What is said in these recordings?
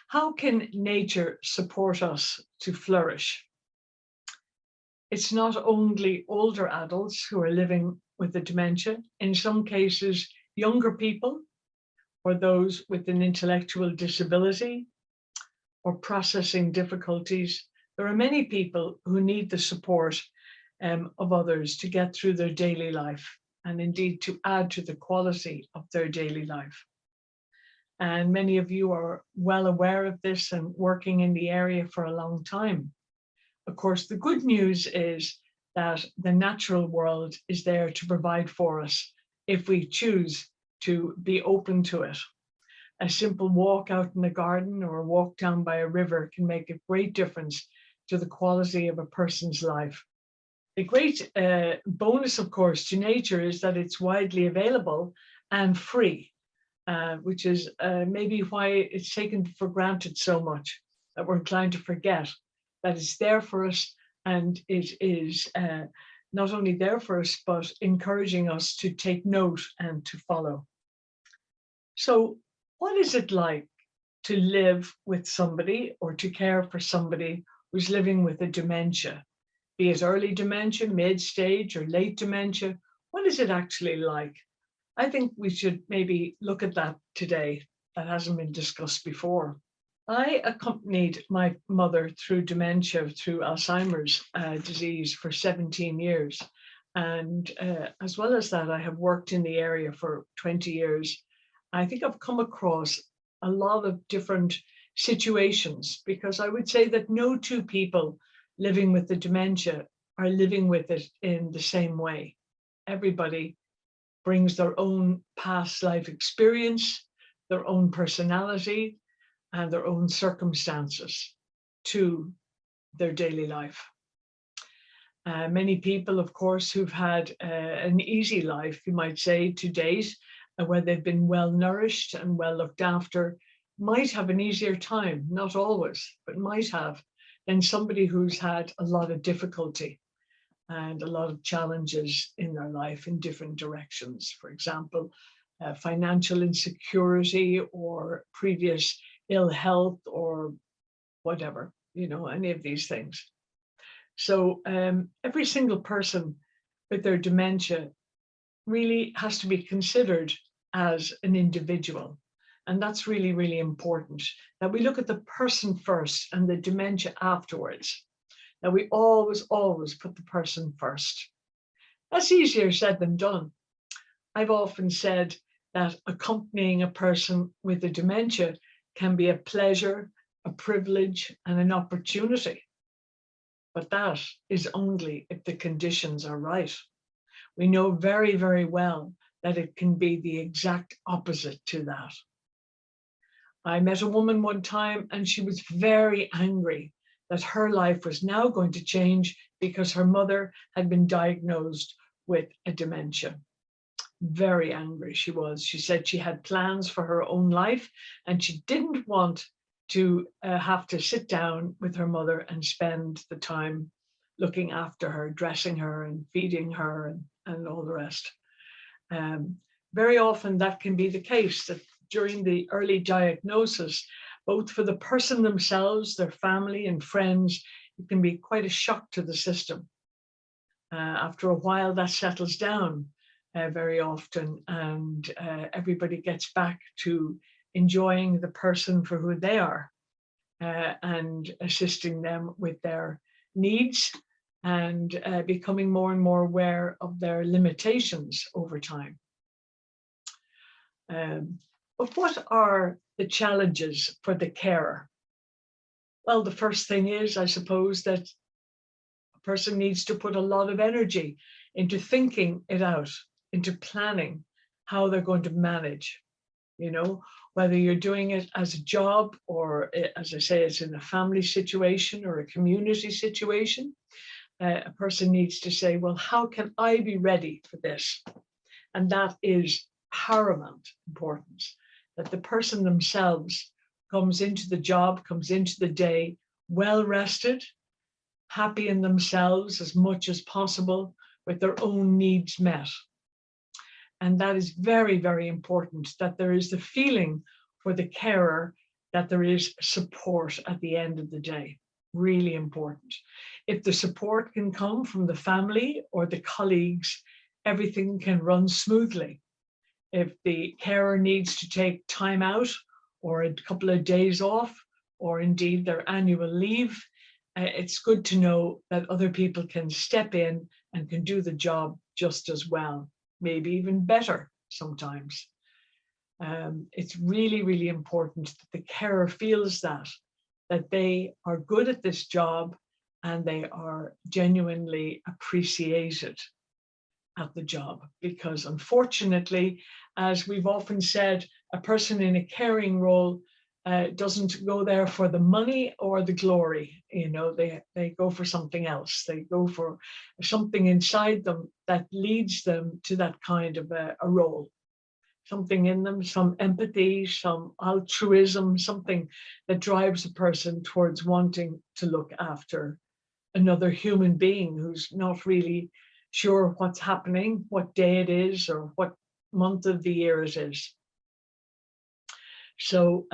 How can nature support us to flourish? It's not only older adults who are living with the dementia. In some cases, younger people or those with an intellectual disability or processing difficulties. There are many people who need the support of others to get through their daily life and indeed to add to the quality of their daily life. And many of you are well aware of this and working in the area for a long time. Of course, the good news is that the natural world is there to provide for us if we choose to be open to it. A simple walk out in the garden or a walk down by a river can make a great difference to the quality of a person's life. The great bonus, of course, to nature is that it's widely available and free, which is maybe why it's taken for granted so much that we're inclined to forget that it's there for us, and it is not only there for us, but encouraging us to take note and to follow. So what is it like to live with somebody or to care for somebody who's living with a dementia, be it early dementia, mid-stage or late dementia? What is it actually like? I think we should maybe look at that today. That hasn't been discussed before. I accompanied my mother through dementia, through Alzheimer's disease for 17 years. And as well as that, I have worked in the area for 20 years. I think I've come across a lot of different situations, because I would say that no two people living with the dementia are living with it in the same way. Everybody brings their own past life experience, their own personality, and their own circumstances to their daily life. Many people, of course, who've had an easy life, you might say, to date, where they've been well nourished and well looked after, might have an easier time, not always, but might have, than somebody who's had a lot of difficulty and a lot of challenges in their life in different directions. For example, financial insecurity or previous ill health or whatever, any of these things. So every single person with their dementia really has to be considered as an individual. And that's really, really important, that we look at the person first and the dementia afterwards. That we always, always put the person first. That's easier said than done. I've often said that accompanying a person with a dementia can be a pleasure, a privilege, and an opportunity. But that is only if the conditions are right. We know very, very well that it can be the exact opposite to that. I met a woman one time and she was very angry that her life was now going to change because her mother had been diagnosed with a dementia. Very angry she was. She said she had plans for her own life and she didn't want to have to sit down with her mother and spend the time looking after her, dressing her and feeding her and all the rest. Very often that can be the case, that during the early diagnosis, both for the person themselves, their family and friends, it can be quite a shock to the system. After a while that settles down very often, and everybody gets back to enjoying the person for who they are and assisting them with their needs and becoming more and more aware of their limitations over time. But what are the challenges for the carer? Well, the first thing is, I suppose, that a person needs to put a lot of energy into thinking it out, into planning how they're going to manage, whether you're doing it as a job or, as I say, it's in a family situation or a community situation. A person needs to say, well, how can I be ready for this? And that is paramount importance, that the person themselves comes into the job, comes into the day well rested, happy in themselves as much as possible, with their own needs met. And that is very, very important, that there is the feeling for the carer that there is support at the end of the day. Really important. If the support can come from the family or the colleagues, everything can run smoothly. If the carer needs to take time out or a couple of days off, or indeed their annual leave, it's good to know that other people can step in and can do the job just as well, maybe even better sometimes. It's really, really important that the carer feels that they are good at this job and they are genuinely appreciated at the job. Because unfortunately, as we've often said, a person in a caring role doesn't go there for the money or the glory. They go for something else. They go for something inside them that leads them to that kind of a role. Something in them, some empathy, some altruism, something that drives a person towards wanting to look after another human being who's not really sure what's happening, what day it is, or what month of the year it is. So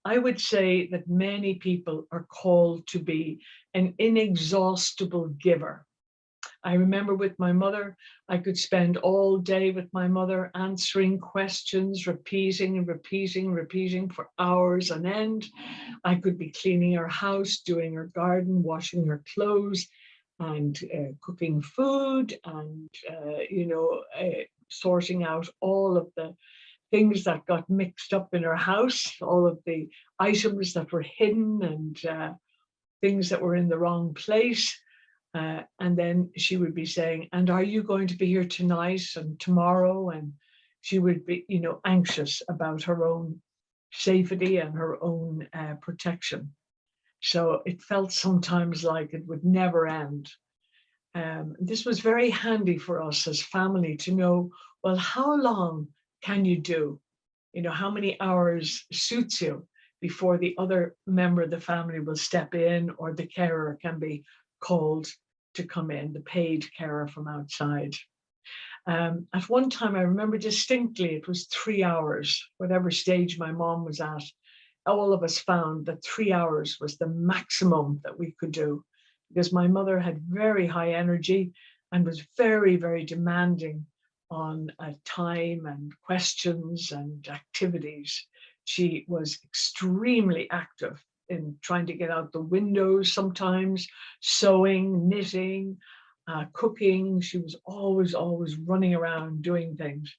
I would say that many people are called to be an inexhaustible giver. I remember with my mother, I could spend all day with my mother answering questions, repeating and repeating for hours on end. I could be cleaning her house, doing her garden, washing her clothes, and cooking food, and sorting out all of the things that got mixed up in her house, all of the items that were hidden and things that were in the wrong place. And then she would be saying, and are you going to be here tonight and tomorrow? And she would be, anxious about her own safety and her own protection. So it felt sometimes like it would never end. This was very handy for us as family to know, well, how long can you do? How many hours suits you before the other member of the family will step in, or the carer can be called to come in, the paid carer from outside. At one time, I remember distinctly, it was 3 hours, whatever stage my mom was at. All of us found that 3 hours was the maximum that we could do, because my mother had very high energy and was very, very demanding on time and questions and activities. She was extremely active in trying to get out the windows sometimes, sewing, knitting, cooking. She was always running around doing things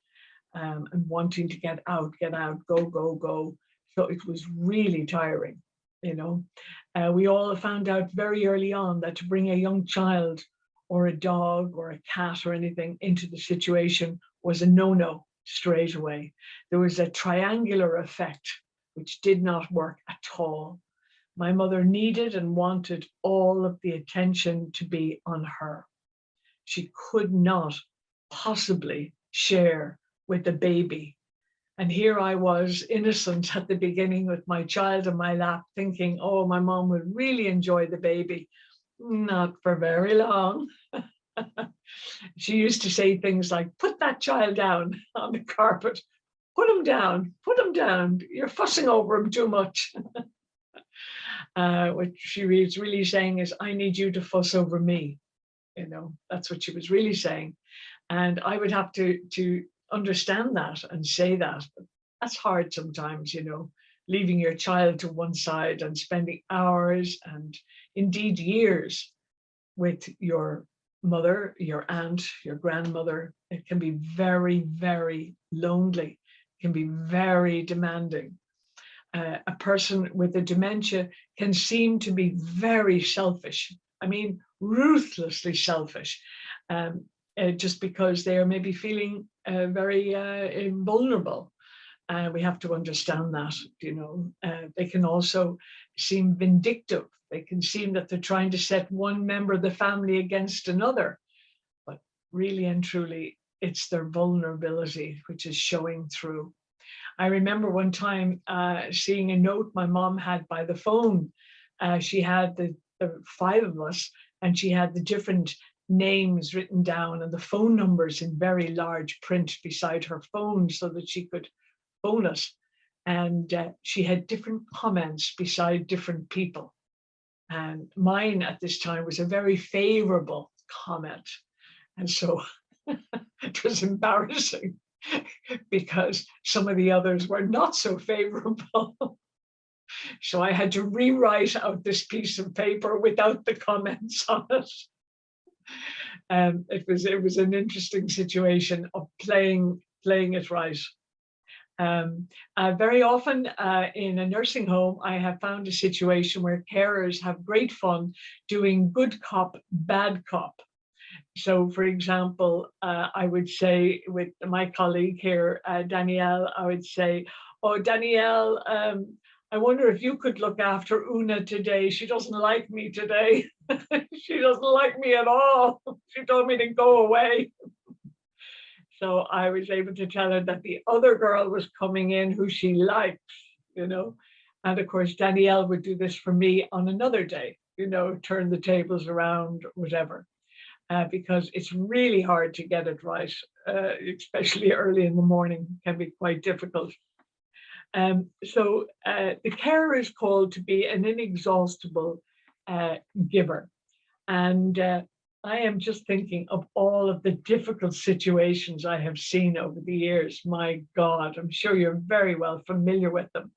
and wanting to get out, go. So it was really tiring, We all found out very early on that to bring a young child or a dog or a cat or anything into the situation was a no-no straight away. There was a triangular effect which did not work at all. My mother needed and wanted all of the attention to be on her. She could not possibly share with the baby. And here I was, innocent at the beginning with my child in my lap, thinking, oh, my mom would really enjoy the baby. Not for very long. She used to say things like, put that child down on the carpet. Put him down. You're fussing over him too much. What she was really saying is, I need you to fuss over me. That's what she was really saying. And I would have to understand that and say that. But that's hard sometimes, leaving your child to one side and spending hours and indeed years with your mother, your aunt, your grandmother. It can be very, very lonely. It can be very demanding. A person with a dementia can seem to be very selfish. I mean, ruthlessly selfish, just because they are maybe feeling very vulnerable. We have to understand that, they can also seem vindictive. They can seem that they're trying to set one member of the family against another. But really and truly, it's their vulnerability which is showing through. I remember one time seeing a note my mom had by the phone. She had the 5 of us, and she had the different names written down and the phone numbers in very large print beside her phone so that she could phone us. And she had different comments beside different people. And mine at this time was a very favorable comment. And so it was embarrassing because some of the others were not so favorable. So I had to rewrite out this piece of paper without the comments on it. It was an interesting situation of playing it right. Very often in a nursing home, I have found a situation where carers have great fun doing good cop, bad cop. So, for example, I would say with my colleague here, Danielle, I would say, "Oh, Danielle, I wonder if you could look after Una today. She doesn't like me today. She doesn't like me at all. She told me to go away." So I was able to tell her that the other girl was coming in who she likes, you know. And of course, Danielle would do this for me on another day, you know, turn the tables around, whatever, because it's really hard to get it right, especially early in the morning, can be quite difficult. So the carer is called to be an inexhaustible giver. And I am just thinking of all of the difficult situations I have seen over the years. My God, I'm sure you're very well familiar with them.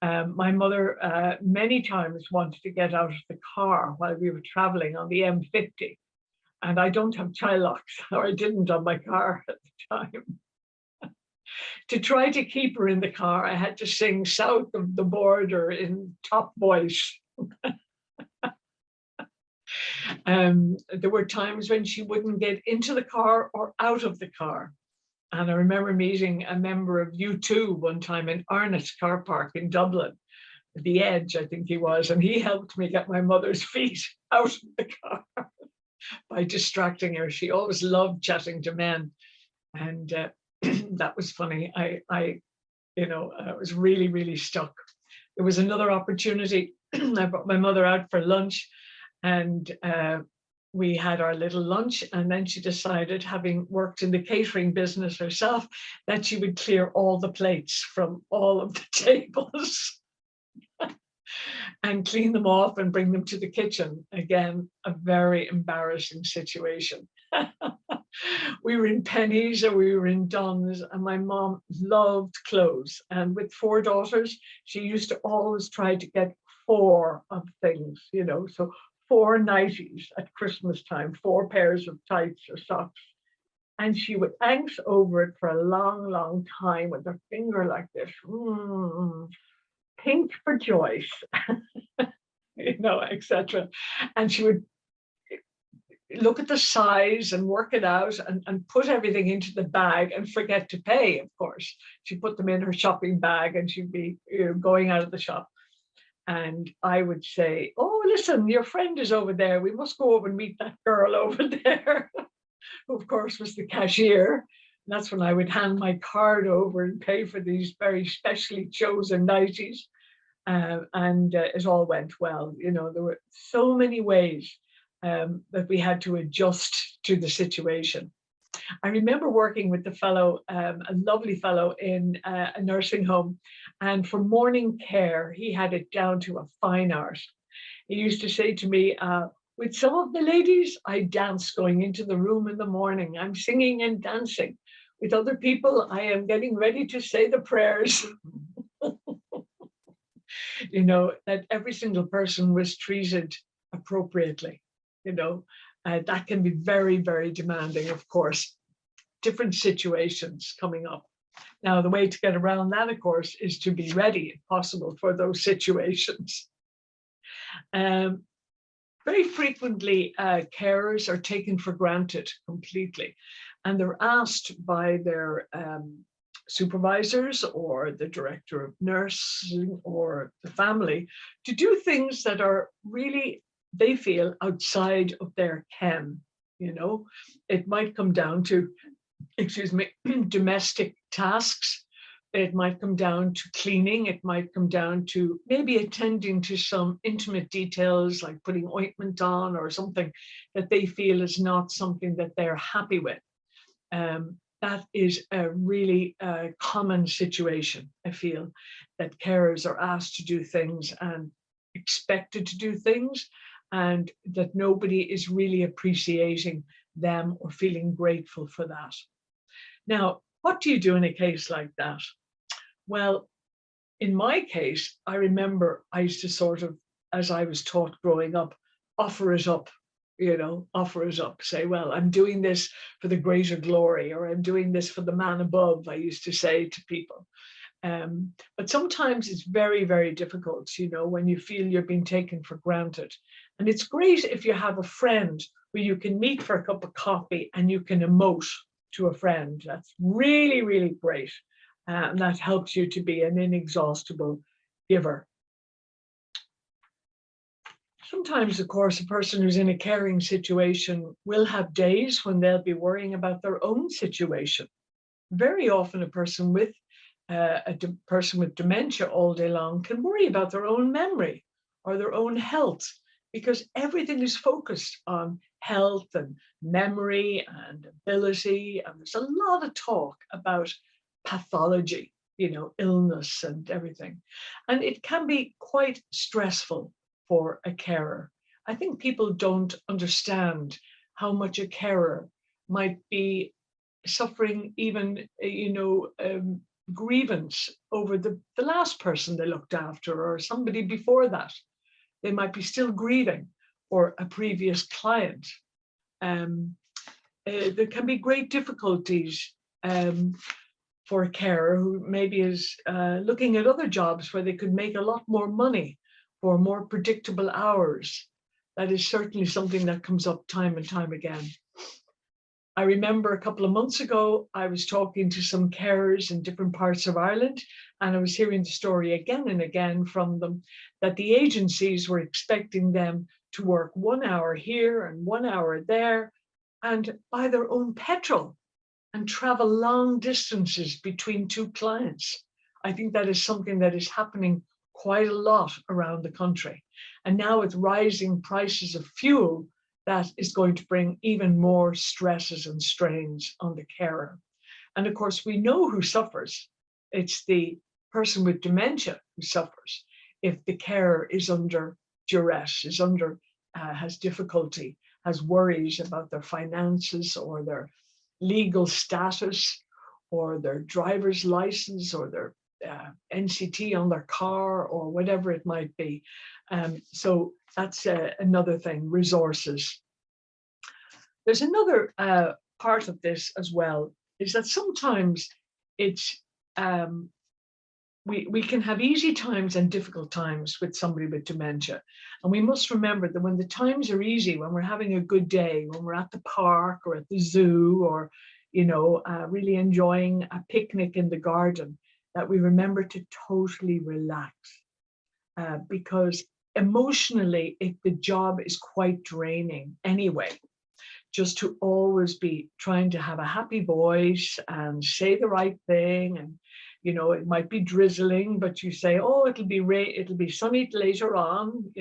My mother many times wanted to get out of the car while we were traveling on the M50. And I don't have child locks, or I didn't on my car at the time. To try to keep her in the car, I had to sing South of the Border in top voice. There were times when she wouldn't get into the car or out of the car. And I remember meeting a member of U2 one time in Arnott's car park in Dublin, The Edge, I think he was, and he helped me get my mother's feet out of the car by distracting her. She always loved chatting to men. And that was funny. I was really, really stuck. There was another opportunity. I brought my mother out for lunch, and we had our little lunch, and then she decided, having worked in the catering business herself, that she would clear all the plates from all of the tables and clean them off and bring them to the kitchen. Again, a very embarrassing situation. We were in Pennies or we were in Dunn's, and my mom loved clothes. And with 4 daughters, she used to always try to get 4 of things, you know, so 4 nighties at Christmas time, 4 pairs of tights or socks. And she would angst over it for a long, long time with her finger like this. Pink for Joyce, you know, etc. And she would look at the size and work it out and put everything into the bag and forget to pay, of course. She put them in her shopping bag and she'd be, you know, going out of the shop. And I would say, "Oh, listen, your friend is over there. We must go over and meet that girl over there," who of course was the cashier. And that's when I would hand my card over and pay for these very specially chosen nighties. And it all went well. You know, there were so many ways that we had to adjust to the situation. I remember working with the fellow, a lovely fellow in a nursing home, and for morning care, he had it down to a fine art. He used to say to me, "With some of the ladies, I dance going into the room in the morning. I'm singing and dancing. With other people, I am getting ready to say the prayers." You know, that every single person was treated appropriately, you know. That can be very, very demanding, of course. Different situations coming up. Now, the way to get around that, of course, is to be ready, if possible, for those situations. Very frequently, carers are taken for granted completely, and they're asked by their supervisors or the director of nursing or the family to do things that are really, they feel, outside of their ken. You know, it might come down to, domestic tasks. It might come down to cleaning. It might come down to maybe attending to some intimate details like putting ointment on or something that they feel is not something that they're happy with. that is a really common situation. I feel that carers are asked to do things and expected to do things, and that nobody is really appreciating them or feeling grateful for that. Now, what do you do in a case like that? Well, in my case, I remember I used to sort of, as I was taught growing up, offer it up, offer it up, say, well, I'm doing this for the greater glory, or I'm doing this for the man above, I used to say to people. But sometimes it's very, very difficult, when you feel you're being taken for granted. And it's great if you have a friend where you can meet for a cup of coffee and you can emote to a friend. That's really, really great. And that helps you to be an inexhaustible giver. Sometimes, of course, a person who's in a caring situation will have days when they'll be worrying about their own situation. Very often, a person with dementia all day long can worry about their own memory or their own health, because everything is focused on health and memory and ability. And there's a lot of talk about pathology, illness and everything. And it can be quite stressful for a carer. I think people don't understand how much a carer might be suffering even, grievance over the last person they looked after or somebody before that. They might be still grieving for a previous client. There can be great difficulties for a carer who maybe is looking at other jobs where they could make a lot more money for more predictable hours. That is certainly something that comes up time and time again. I remember a couple of months ago, I was talking to some carers in different parts of Ireland, and I was hearing the story again and again from them that the agencies were expecting them to work 1 hour here and 1 hour there and buy their own petrol and travel long distances between two clients. I think that is something that is happening quite a lot around the country. And now with rising prices of fuel, that is going to bring even more stresses and strains on the carer. And of course, we know who suffers. It's the person with dementia who suffers if the carer is under duress, has difficulty, has worries about their finances or their legal status or their driver's license or their NCT on their car or whatever it might be. So that's another thing, resources. There's another part of this as well, is that sometimes it's we can have easy times and difficult times with somebody with dementia. And we must remember that when the times are easy, when we're having a good day, when we're at the park or at the zoo or, really enjoying a picnic in the garden, that we remember to totally relax. Because emotionally, the job is quite draining anyway. Just to always be trying to have a happy voice and say the right thing, and it might be drizzling, but you say, "Oh, it'll be sunny later on."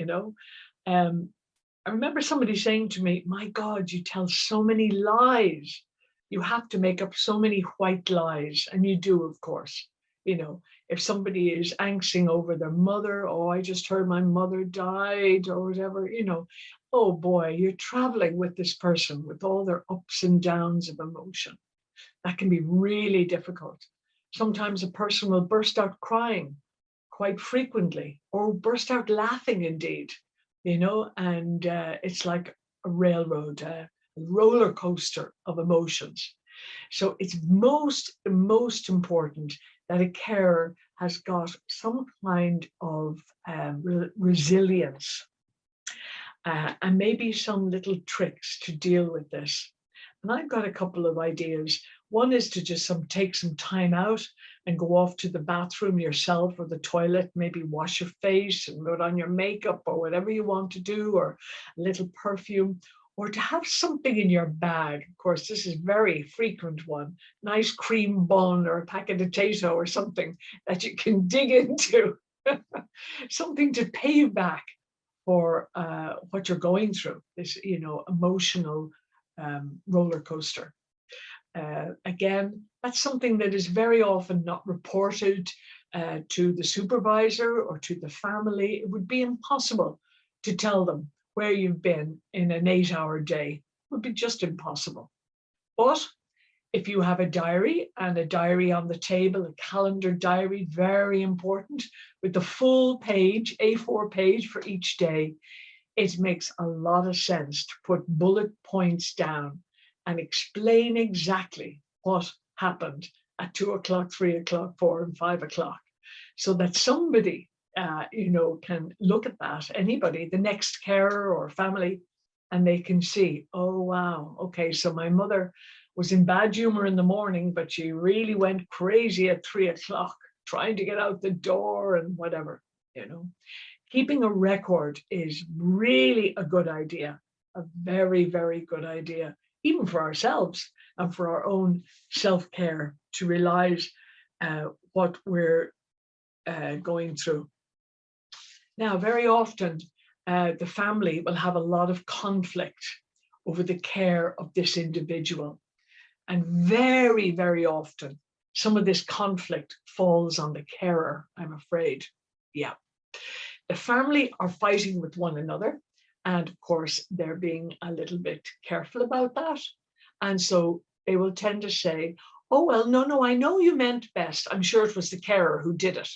I remember somebody saying to me, "My God, you tell so many lies. You have to make up so many white lies," and you do, of course. If somebody is angsting over their mother, "Oh, I just heard my mother died," or whatever, oh boy, you're traveling with this person with all their ups and downs of emotion. That can be really difficult. Sometimes a person will burst out crying quite frequently or burst out laughing indeed, and it's like a railroad, a roller coaster of emotions. So it's most important that a carer has got some kind of resilience and maybe some little tricks to deal with this. And I've got a couple of ideas. One is to just take some time out and go off to the bathroom yourself or the toilet, maybe wash your face and put on your makeup or whatever you want to do, or a little perfume, or to have something in your bag. Of course, this is a very frequent one, nice cream bun or a packet of potato or something that you can dig into, something to pay you back for what you're going through, this, emotional roller coaster. Again, that's something that is very often not reported to the supervisor or to the family. It would be impossible to tell them where you've been in an 8-hour day. It would be just impossible. But if you have a diary and a diary on the table, a calendar diary, very important, with the full page, A4 page for each day, it makes a lot of sense to put bullet points down and explain exactly what happened at 2 o'clock, 3 o'clock, 4 and 5 o'clock, so that somebody, can look at that, anybody, the next carer or family, and they can see, oh, wow, okay, so my mother was in bad humor in the morning, but she really went crazy at 3 o'clock, trying to get out the door and whatever, Keeping a record is really a good idea, a very, very good idea, even for ourselves and for our own self-care, to realize what we're going through. Now, very often, the family will have a lot of conflict over the care of this individual. And very, very often, some of this conflict falls on the carer, I'm afraid. Yeah. The family are fighting with one another. And of course, they're being a little bit careful about that. And so they will tend to say, oh, well, no, I know you meant best. I'm sure it was the carer who did it.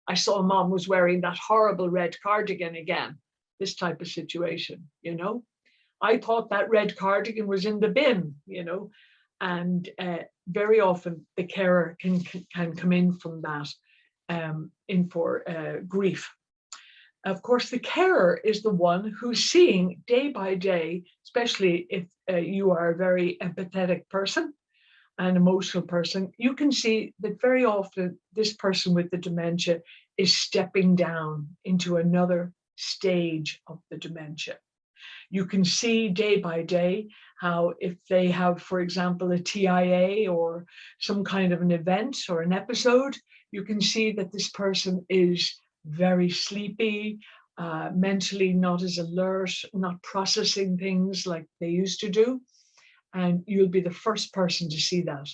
I saw mom was wearing that horrible red cardigan again. This type of situation, I thought that red cardigan was in the bin, and very often the carer can come in from that in for grief. Of course, the carer is the one who's seeing day by day, especially if you are a very empathetic person, an emotional person, you can see that very often this person with the dementia is stepping down into another stage of the dementia. You can see day by day how if they have, for example, a TIA or some kind of an event or an episode, you can see that this person is very sleepy, mentally not as alert, not processing things like they used to do. And you'll be the first person to see that.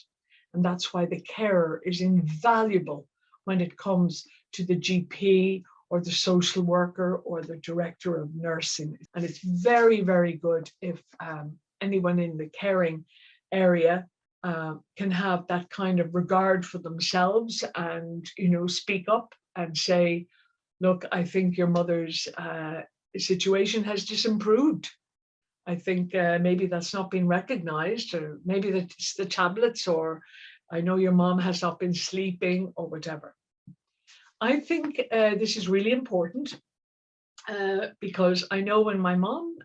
And that's why the carer is invaluable when it comes to the GP or the social worker or the director of nursing. And it's very, very good if anyone in the caring area can have that kind of regard for themselves and, speak up and say, look, I think your mother's situation has disimproved. I think maybe that's not been recognized, or maybe it's the tablets, or I know your mom has not been sleeping, or whatever. I think this is really important because I know when my mom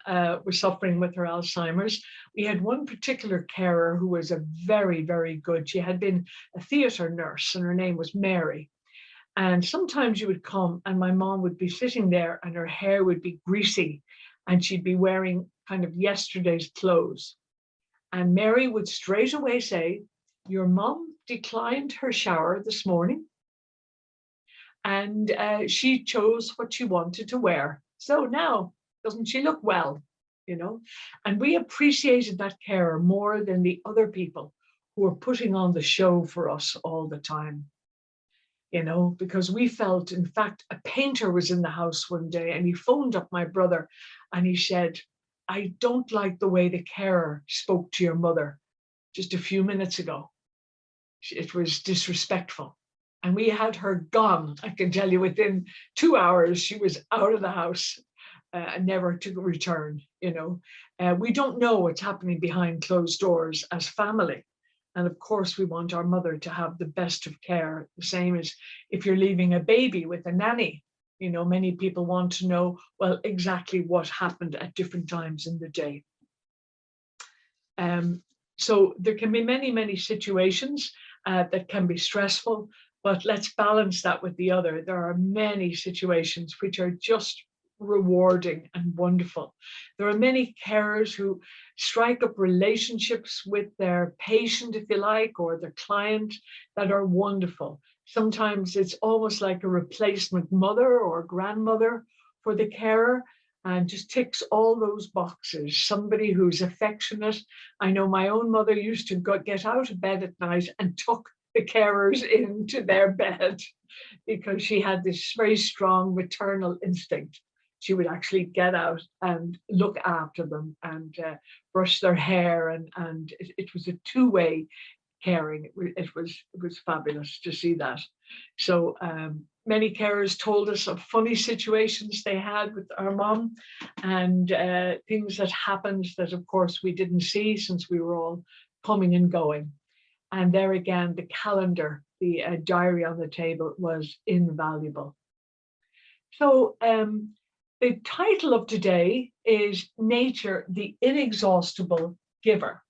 was suffering with her Alzheimer's, we had one particular carer who was a very, very good. She had been a theatre nurse, and her name was Mary. And sometimes you would come and my mom would be sitting there and her hair would be greasy and she'd be wearing kind of yesterday's clothes. And Mary would straight away say, your mom declined her shower this morning and she chose what she wanted to wear. So now, doesn't she look well? And we appreciated that carer more than the other people who were putting on the show for us all the time. Because we felt, in fact, a painter was in the house one day and he phoned up my brother and he said, I don't like the way the carer spoke to your mother just a few minutes ago. It was disrespectful. And we had her gone. I can tell you within 2 hours, she was out of the house and never to return. We don't know what's happening behind closed doors as family. And of course, we want our mother to have the best of care, the same as if you're leaving a baby with a nanny. Many people want to know, well, exactly what happened at different times in the day. So there can be many, many situations that can be stressful, but let's balance that with the other. There are many situations which are just rewarding and wonderful. There are many carers who strike up relationships with their patient, if you like, or their client that are wonderful. Sometimes it's almost like a replacement mother or grandmother for the carer. and just ticks all those boxes. Somebody who's affectionate. I know my own mother used to get out of bed at night and tuck the carers into their bed because she had this very strong maternal instinct. She would actually get out and look after them and brush their hair, and it was a two-way caring. It was fabulous to see that. So many carers told us of funny situations they had with our mom, and things that happened that, of course, we didn't see since we were all coming and going. And there again, the calendar, the diary on the table was invaluable. So the title of today is Nature, the Inexhaustible Giver.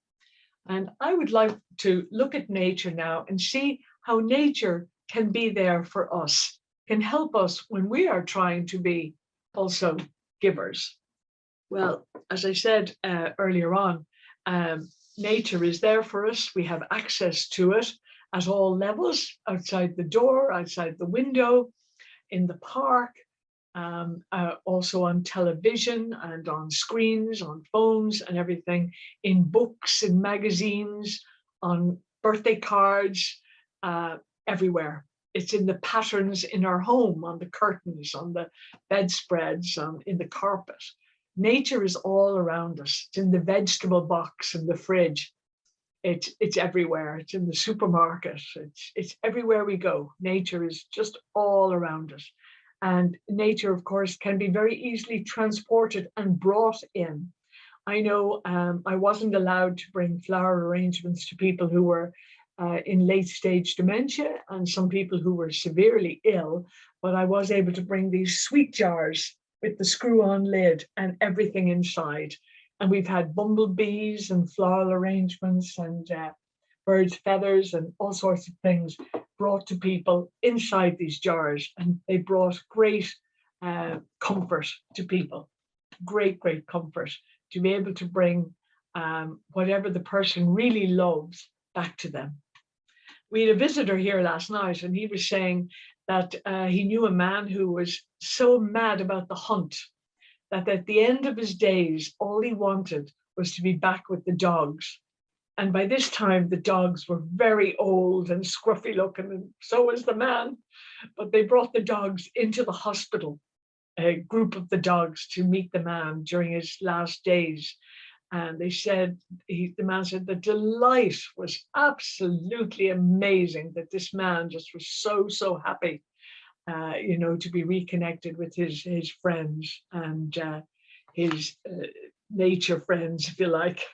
And I would like to look at nature now and see how nature can be there for us, can help us when we are trying to be also givers. Well, as I said earlier on, nature is there for us. We have access to it at all levels, outside the door, outside the window, in the park, also on television and on screens, on phones and everything, in books, in magazines, on birthday cards, everywhere. It's in the patterns in our home, on the curtains, on the bedspreads, in the carpet. Nature is all around us. It's in the vegetable box in the fridge. It's everywhere. It's in the supermarket. It's everywhere we go. Nature is just all around us. And nature, of course, can be very easily transported and brought in. I know I wasn't allowed to bring flower arrangements to people who were in late stage dementia and some people who were severely ill, but I was able to bring these sweet jars with the screw-on lid and everything inside. And we've had bumblebees and floral arrangements and birds' feathers and all sorts of things brought to people inside these jars. And they brought great comfort to people, great comfort to be able to bring whatever the person really loves back to them. We had a visitor here last night, and he was saying that he knew a man who was so mad about the hunt that at the end of his days, all he wanted was to be back with the dogs. And by this time, the dogs were very old and scruffy looking, and so was the man. But they brought the dogs into the hospital, a group of the dogs, to meet the man during his last days. And they said, the man said, the delight was absolutely amazing, that this man just was so happy, to be reconnected with his friends and his nature friends, if you like.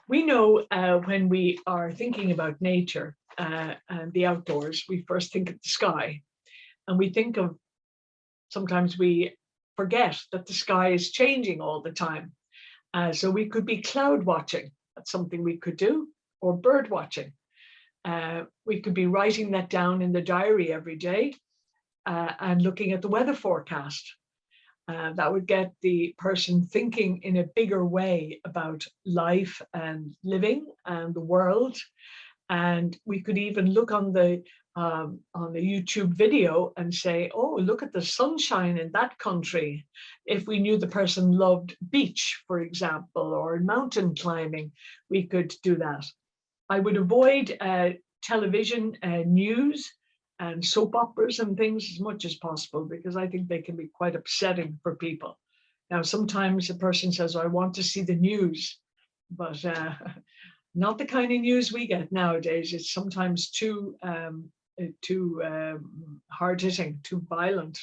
We know when we are thinking about nature and the outdoors, we first think of the sky. And we think of, sometimes we forget that the sky is changing all the time. So we could be cloud watching. That's something we could do, or bird watching. We could be writing that down in the diary every day and looking at the weather forecast. That would get the person thinking in a bigger way about life and living and the world. And we could even look on the YouTube video and say, oh, look at the sunshine in that country. If we knew the person loved beach, for example, or mountain climbing, we could do that. I would avoid television news and soap operas and things as much as possible, because I think they can be quite upsetting for people. Now, sometimes a person says, I want to see the news, but not the kind of news we get nowadays. It's sometimes too hard-hitting, too violent,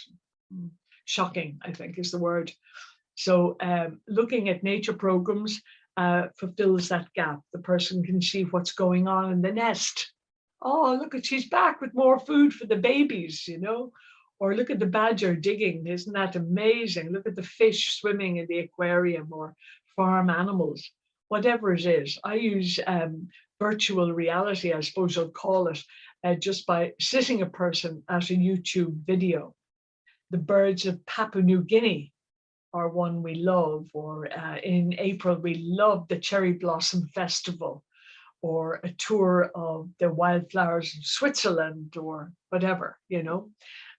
shocking, I think is the word. So looking at nature programs fulfills that gap. The person can see what's going on in the nest. Oh, look at, she's back with more food for the babies, or look at the badger digging. Isn't that amazing? Look at the fish swimming in the aquarium, or farm animals, whatever it is. I use virtual reality, I suppose I'll call it, just by sitting a person at a YouTube video. The birds of Papua New Guinea are one we love, or in April we love the Cherry Blossom Festival, or a tour of the wildflowers of Switzerland, or whatever,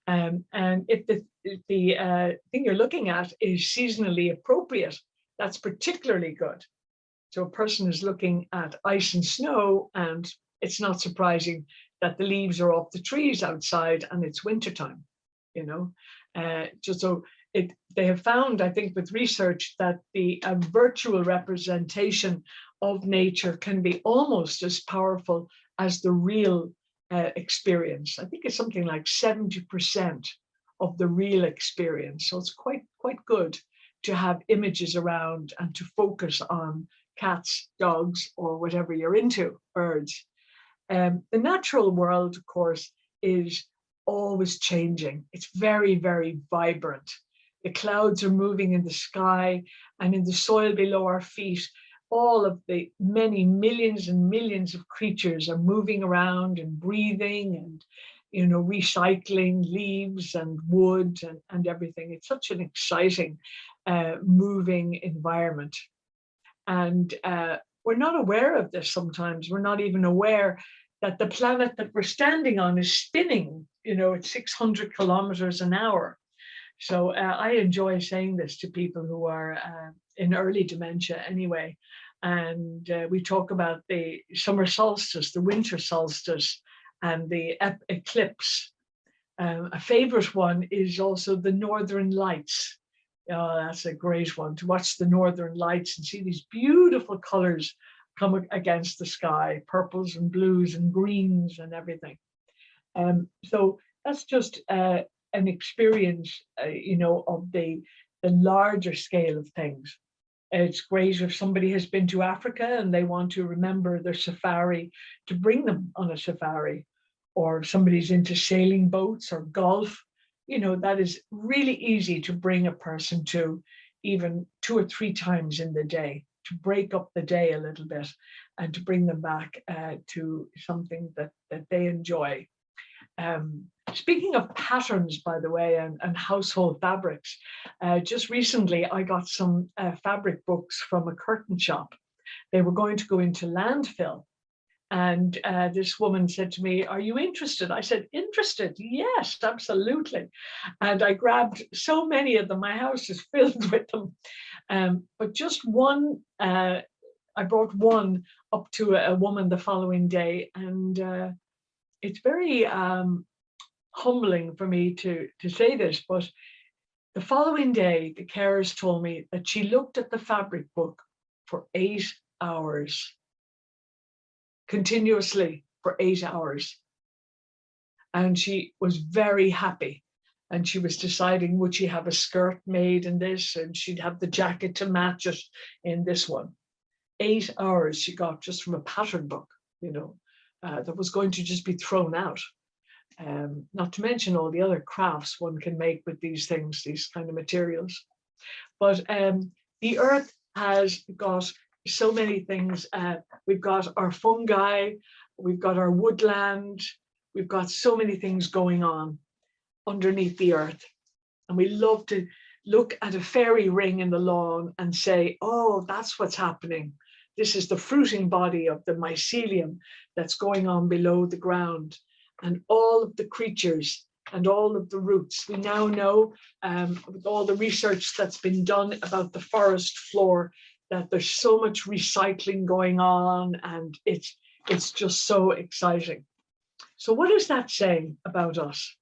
And if the thing you're looking at is seasonally appropriate, that's particularly good. So a person is looking at ice and snow, and it's not surprising that the leaves are off the trees outside and it's wintertime, you know. Just so they have found, I think, with research that the virtual representation of nature can be almost as powerful as the real experience. I think it's something like 70% of the real experience. So it's quite good to have images around and to focus on cats, dogs, or whatever you're into, birds. The natural world, of course, is always changing. It's very, very vibrant. The clouds are moving in the sky, and in the soil below our feet, all of the many millions and millions of creatures are moving around and breathing and, recycling leaves and wood and everything. It's such an exciting, moving environment. And we're not aware of this sometimes. We're not even aware that the planet that we're standing on is spinning, at 600 kilometers an hour. So I enjoy saying this to people who are in early dementia anyway. And we talk about the summer solstice, the winter solstice, and the eclipse. A favorite one is also the Northern Lights. Oh, that's a great one, to watch the Northern Lights and see these beautiful colors come against the sky, purples and blues and greens and everything. So that's just an experience, of the larger scale of things. It's great if somebody has been to Africa and they want to remember their safari, to bring them on a safari, or if somebody's into sailing boats or golf. That is really easy to bring a person to, even 2 or 3 times in the day, to break up the day a little bit and to bring them back to something that they enjoy. Speaking of patterns, by the way, and household fabrics, just recently I got some fabric books from a curtain shop. They were going to go into landfill. And this woman said to me, "Are you interested?" I said, "Interested? Yes, absolutely." And I grabbed so many of them. My house is filled with them. But just one, I brought one up to a woman the following day. And it's very humbling for me to say this, but the following day, the carers told me that she looked at the fabric book for 8 hours. Continuously for 8 hours. And she was very happy. And she was deciding, would she have a skirt made in this? And she'd have the jacket to match it in this one. 8 hours she got just from a pattern book, that was going to just be thrown out. Not to mention all the other crafts one can make with these things, these kind of materials. But the earth has got so many things. We've got our fungi, we've got our woodland, we've got so many things going on underneath the earth. And we love to look at a fairy ring in the lawn and say, oh, that's what's happening. This is the fruiting body of the mycelium that's going on below the ground. And all of the creatures and all of the roots. We now know, with all the research that's been done about the forest floor, that there's so much recycling going on, and it's just so exciting. So what does that say about us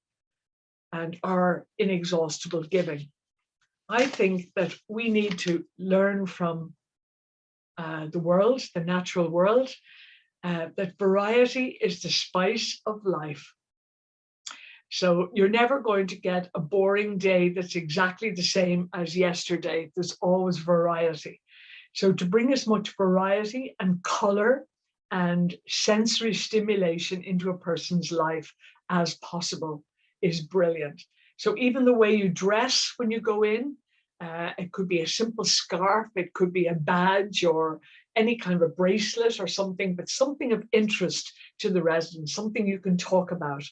and our inexhaustible giving? I think that we need to learn from the world, the natural world, that variety is the spice of life. So you're never going to get a boring day that's exactly the same as yesterday. There's always variety. So to bring as much variety and color and sensory stimulation into a person's life as possible is brilliant. So even the way you dress when you go in, it could be a simple scarf, it could be a badge or any kind of a bracelet or something, but something of interest to the residents, something you can talk about.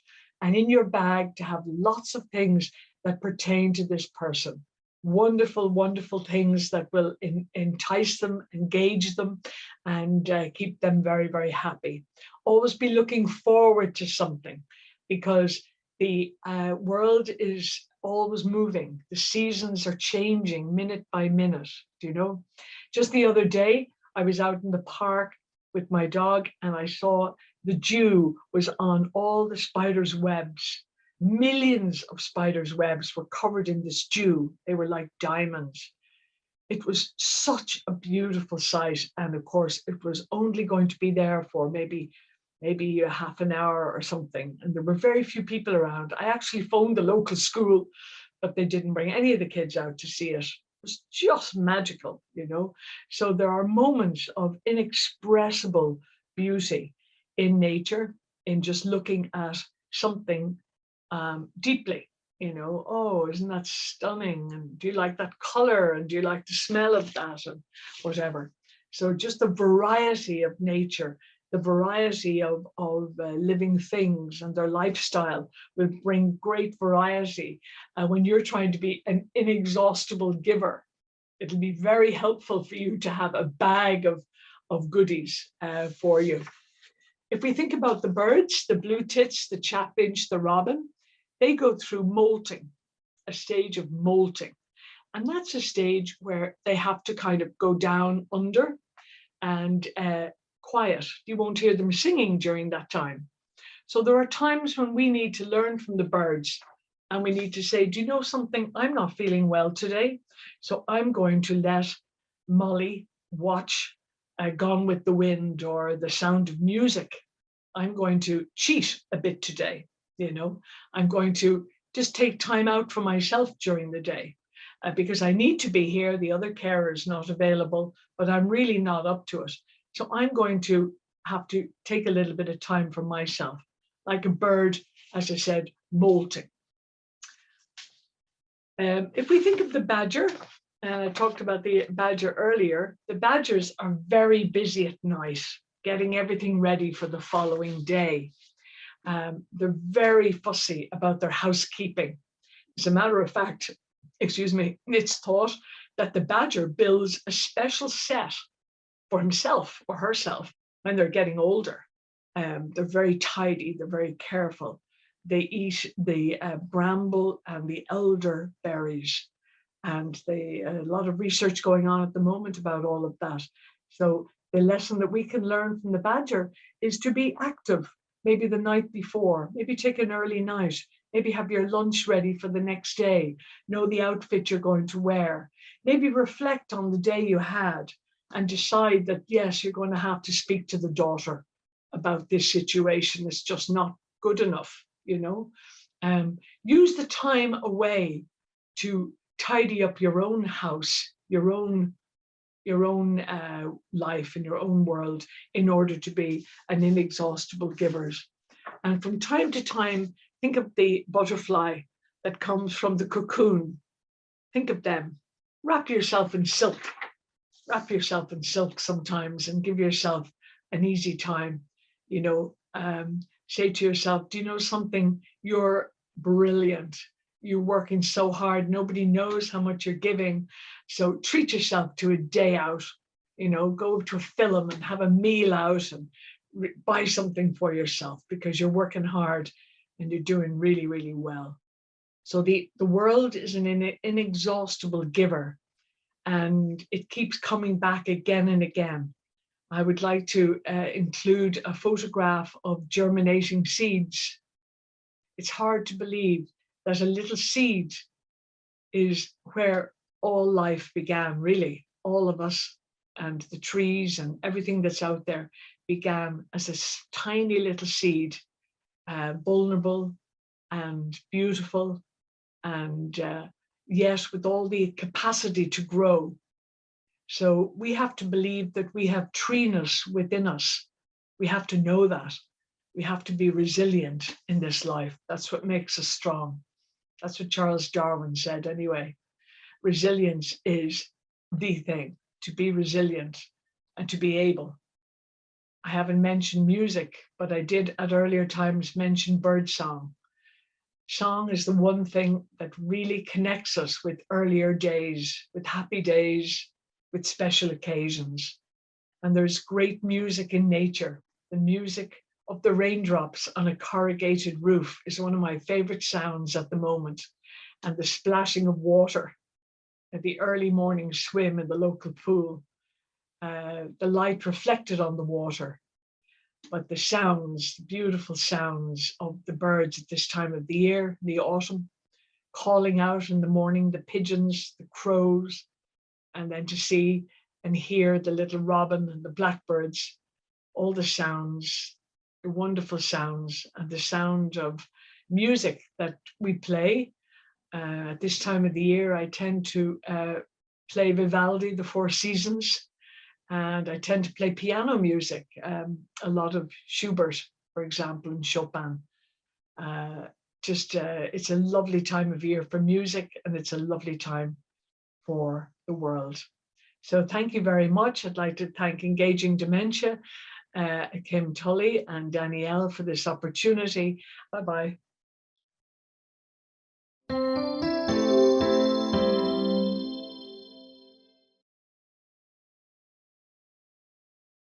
And in your bag to have lots of things that pertain to this person. Wonderful, wonderful things that will entice them, engage them, and keep them very, very happy. Always be looking forward to something, because The world is always moving. The seasons are changing minute by minute, do you know? Just the other day, I was out in the park with my dog and I saw the dew was on all the spiders' webs. Millions of spiders' webs were covered in this dew. They were like diamonds. It was such a beautiful sight. And of course, it was only going to be there for maybe a half an hour or something. And there were very few people around. I actually phoned the local school, but they didn't bring any of the kids out to see it. It was just magical, you know. So there are moments of inexpressible beauty in nature, in just looking at something deeply. You know, oh, isn't that stunning? And do you like that color? And do you like the smell of that? And whatever. So just the variety of nature, the variety of living things and their lifestyle will bring great variety. When you're trying to be an inexhaustible giver, it'll be very helpful for you to have a bag of goodies for you. If we think about the birds, the blue tits, the chaffinch, the robin, they go through molting, a stage of molting. And that's a stage where they have to kind of go down under and quiet. You won't hear them singing during that time. So there are times when we need to learn from the birds and we need to say, do you know something? I'm not feeling well today. So I'm going to let Molly watch Gone with the Wind or The Sound of Music. I'm going to cheat a bit today. You know, I'm going to just take time out for myself during the day because I need to be here. The other carer is not available, but I'm really not up to it. So I'm going to have to take a little bit of time for myself, like a bird, as I said, molting. If we think of the badger, and I talked about the badger earlier, the badgers are very busy at night, getting everything ready for the following day. They're very fussy about their housekeeping. As a matter of fact, it's thought that the badger builds a special set for himself or herself when they're getting older. They're very tidy, they're very careful. They eat the bramble and the elderberries. And a lot of research going on at the moment about all of that. So the lesson that we can learn from the badger is to be active. Maybe the night before, maybe take an early night, maybe have your lunch ready for the next day, know the outfit you're going to wear, maybe reflect on the day you had and decide that, yes, you're going to have to speak to the daughter about this situation. It's just not good enough, you know. Use the time away to tidy up your own house, your own life in your own world in order to be an inexhaustible giver. And from time to time, think of the butterfly that comes from the cocoon. Think of them. Wrap yourself in silk. Wrap yourself in silk sometimes and give yourself an easy time. You know, say to yourself, do you know something? You're brilliant. You're working so hard. Nobody knows how much you're giving. So treat yourself to a day out, you know, go to a film and have a meal out and buy something for yourself because you're working hard and you're doing really, really well. So the world is an inexhaustible giver and it keeps coming back again and again. I would like to include a photograph of germinating seeds. It's hard to believe that a little seed is where all life began, really. All of us and the trees and everything that's out there began as a tiny little seed, vulnerable and beautiful, and yet with all the capacity to grow. So we have to believe that we have treeness within us. We have to know that. We have to be resilient in this life. That's what makes us strong. That's what Charles Darwin said anyway. Resilience is the thing, to be resilient and to be able. I haven't mentioned music, but I did at earlier times mention birdsong. Song is the one thing that really connects us with earlier days, with happy days, with special occasions. And there's great music in nature, the music of the raindrops on a corrugated roof is one of my favorite sounds at the moment, and the splashing of water at the early morning swim in the local pool, the light reflected on the water, but the sounds, the beautiful sounds of the birds at this time of the year, the autumn, calling out in the morning, the pigeons, the crows, and then to see and hear the little robin and the blackbirds, all the sounds, the wonderful sounds, and the sound of music that we play. At this time of the year, I tend to play Vivaldi, The Four Seasons, and I tend to play piano music, a lot of Schubert, for example, and Chopin. It's a lovely time of year for music, and it's a lovely time for the world. So thank you very much. I'd like to thank Engaging Dementia, Kim Tully and Danielle for this opportunity. Bye-bye.